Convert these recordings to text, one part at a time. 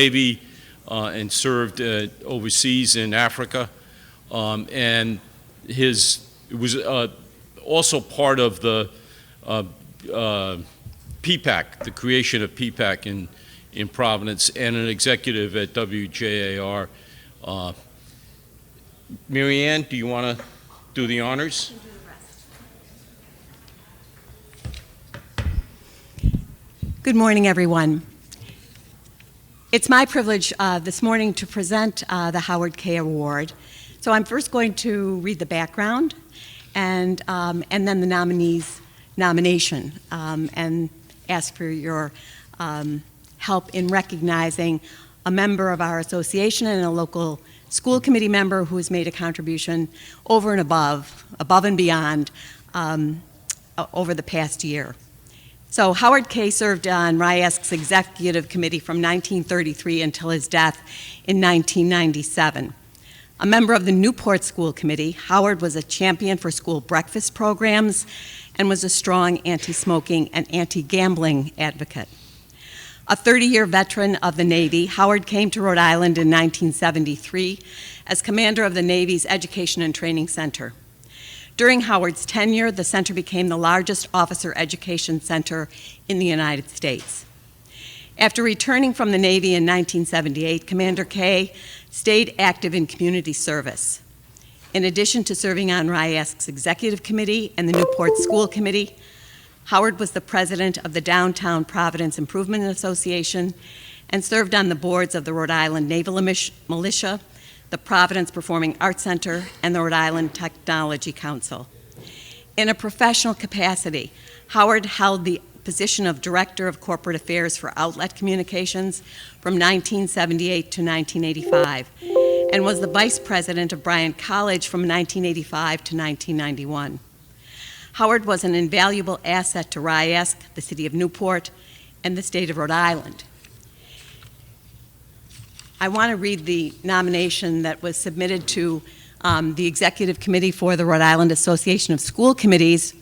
Navy and served overseas in Africa, and was also part of the PPAC, the creation of PPAC in Providence, and an executive at WJAR. Mary Ann, do you want to do the honors? Good morning, everyone. It's my privilege this morning to present the Howard K. Award. So I'm first going to read the background and then the nominee's nomination and ask for your help in recognizing a member of our association and a local school committee member who has made a contribution over and above and beyond over the past year. So Howard K. served on RIASC's executive committee from 1933 until his death in 1997. A member of the Newport School Committee, Howard was a champion for school breakfast programs and was a strong anti-smoking and anti-gambling advocate. A 30-year veteran of the Navy, Howard came to Rhode Island in 1973 as commander of the Navy's Education and Training Center. During Howard's tenure, the center became the largest officer education center in the United States. After returning from the Navy in 1978, Commander K stayed active in community service. In addition to serving on RIASC's executive committee and the Newport School Committee, Howard was the president of the Downtown Providence Improvement Association and served on the boards of the Rhode Island Naval Militia, the Providence Performing Arts Center, and the Rhode Island Technology Council. In a professional capacity, Howard held the position of Director of Corporate Affairs for Outlet Communications from 1978 to 1985, and was the Vice President of Bryant College from 1985 to 1991. Howard was an invaluable asset to RIASC, the City of Newport, and the State of Rhode Island. I want to read the nomination that was submitted to the Executive Committee for the Rhode Island Association of School Committees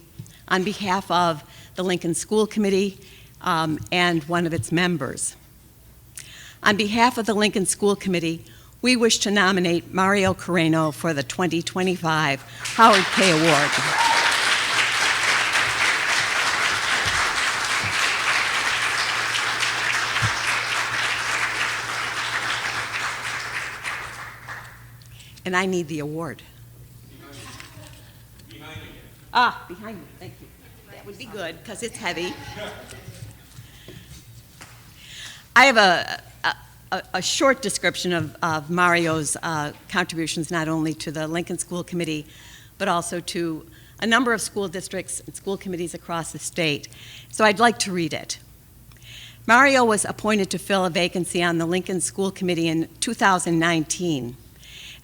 on behalf of the Lincoln School Committee and one of its members. On behalf of the Lincoln School Committee, we wish to nominate Mario Carreno for the 2025 Howard K. Award. And I need the award. Behind you. Behind me, thank you. That would be good, because it's heavy. I have a short description of Mario's contributions, not only to the Lincoln School Committee, but also to a number of school districts and school committees across the state. So I'd like to read it. Mario was appointed to fill a vacancy on the Lincoln School Committee in 2019.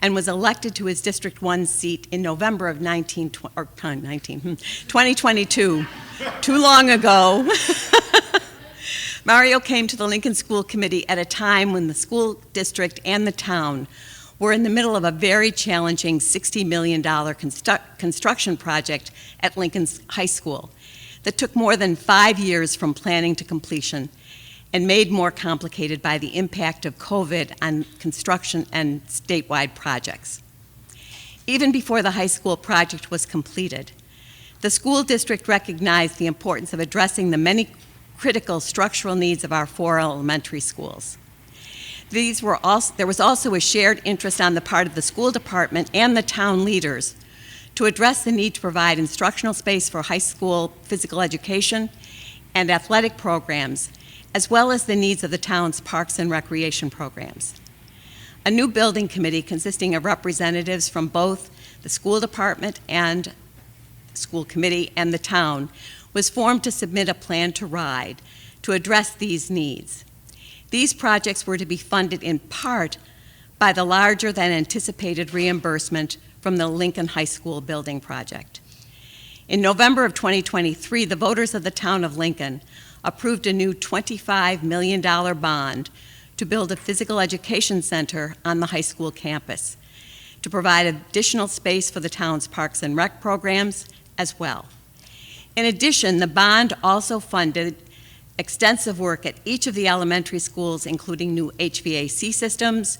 And was elected to his District 1 seat in November of 2022. Too long ago. Mario came to the Lincoln School Committee at a time when the school district and the town were in the middle of a very challenging $60 million construction project at Lincoln's High School that took more than 5 years from planning to completion and made more complicated by the impact of COVID on construction and statewide projects. Even before the high school project was completed, the school district recognized the importance of addressing the many critical structural needs of our 4 elementary schools. There was also a shared interest on the part of the school department and the town leaders to address the need to provide instructional space for high school physical education and athletic programs, as well as the needs of the town's parks and recreation programs. A new building committee consisting of representatives from both the school department and the school committee and the town was formed to submit a plan to RIDE to address these needs. These projects were to be funded in part by the larger than anticipated reimbursement from the Lincoln High School building project. In November of 2023, the voters of the town of Lincoln approved a new $25 million bond to build a physical education center on the high school campus to provide additional space for the town's parks and rec programs as well. In addition, the bond also funded extensive work at each of the elementary schools, including new HVAC systems,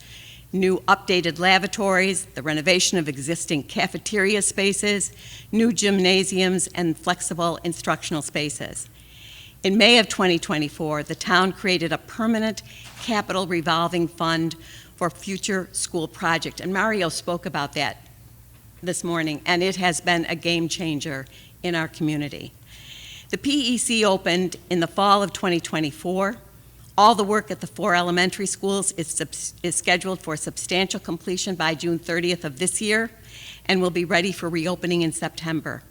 new updated lavatories, the renovation of existing cafeteria spaces, new gymnasiums, and flexible instructional spaces. In May of 2024, the town created a permanent capital revolving fund for future school project, and Mario spoke about that this morning, and it has been a game changer in our community. The PEC opened in the fall of 2024. All the work at the 4 elementary schools is scheduled for substantial completion by June 30th of this year and will be ready for reopening in September.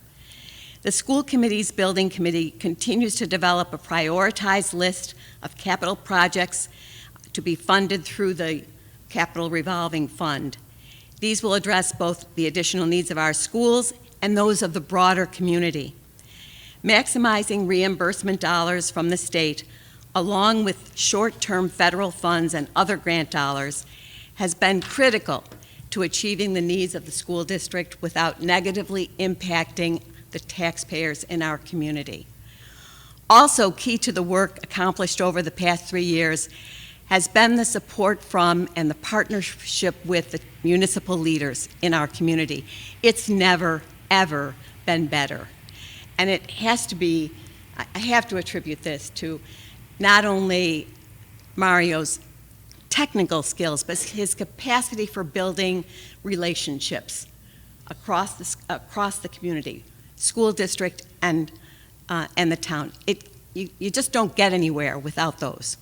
The school committee's building committee continues to develop a prioritized list of capital projects to be funded through the capital revolving fund. These will address both the additional needs of our schools and those of the broader community. Maximizing reimbursement dollars from the state, along with short-term federal funds and other grant dollars, has been critical to achieving the needs of the school district without negatively impacting the taxpayers in our community. Also key to the work accomplished over the past 3 years has been the support from and the partnership with the municipal leaders in our community. It's never, ever been better. And it has to be, I have to attribute this to not only Mario's technical skills, but his capacity for building relationships across the community, school district and the town. You just don't get anywhere without those.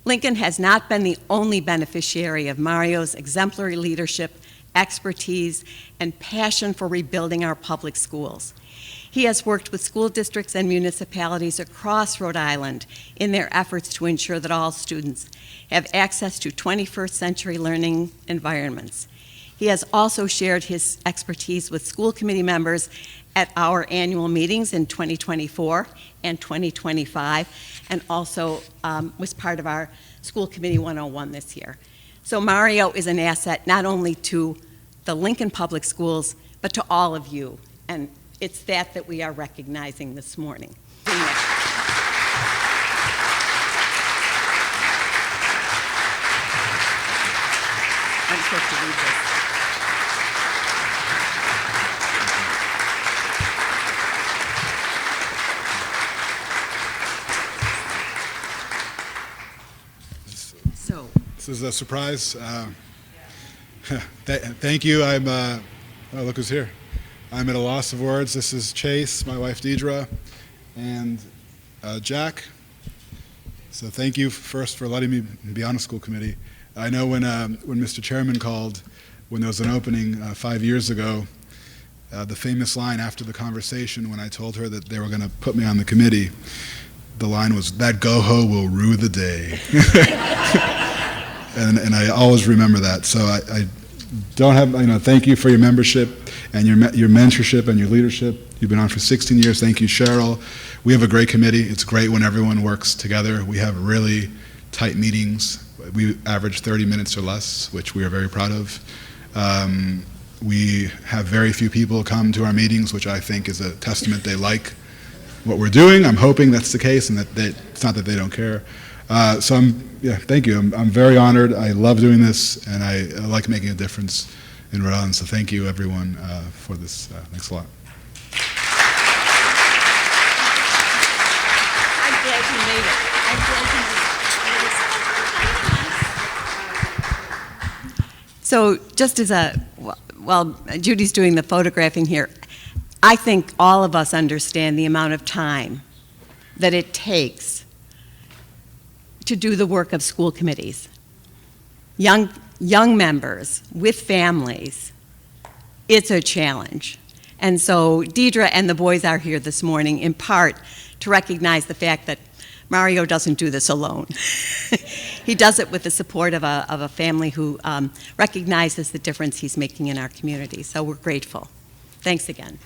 Lincoln has not been the only beneficiary of Mario's exemplary leadership, expertise, and passion for rebuilding our public schools. He has worked with school districts and municipalities across Rhode Island in their efforts to ensure that all students have access to 21st century learning environments. He has also shared his expertise with school committee members at our annual meetings in 2024 and 2025, and also was part of our School Committee 101 this year. So Mario is an asset not only to the Lincoln Public Schools, but to all of you, and it's that we are recognizing this morning. I'm supposed to read this. This is a surprise. Thank you. Oh, look who's here. I'm at a loss of words. This is Chase, my wife Deidre, and Jack. So thank you first for letting me be on a school committee. I know when Mr. Chairman called, when there was an opening 5 years ago, the famous line after the conversation when I told her that they were going to put me on the committee, the line was, "That go-ho will rue the day." And I always remember that. So I don't have, thank you for your membership and your mentorship and your leadership. You've been on for 16 years. Thank you, Cheryl. We have a great committee. It's great when everyone works together. We have really tight meetings. We average 30 minutes or less, which we are very proud of. We have very few people come to our meetings, which I think is a testament they like what we're doing. I'm hoping that's the case, and that it's not that they don't care. So thank you. I'm very honored. I love doing this, and I like making a difference in Rhode Island. So thank you, everyone, for this. Thanks a lot. I'm glad you made it. So just as while Judy's doing the photographing here, I think all of us understand the amount of time that it takes to do the work of school committees. Young members with families, it's a challenge. And so Deidre and the boys are here this morning in part to recognize the fact that Mario doesn't do this alone. He does it with the support of a family who recognizes the difference he's making in our community. So we're grateful. Thanks again.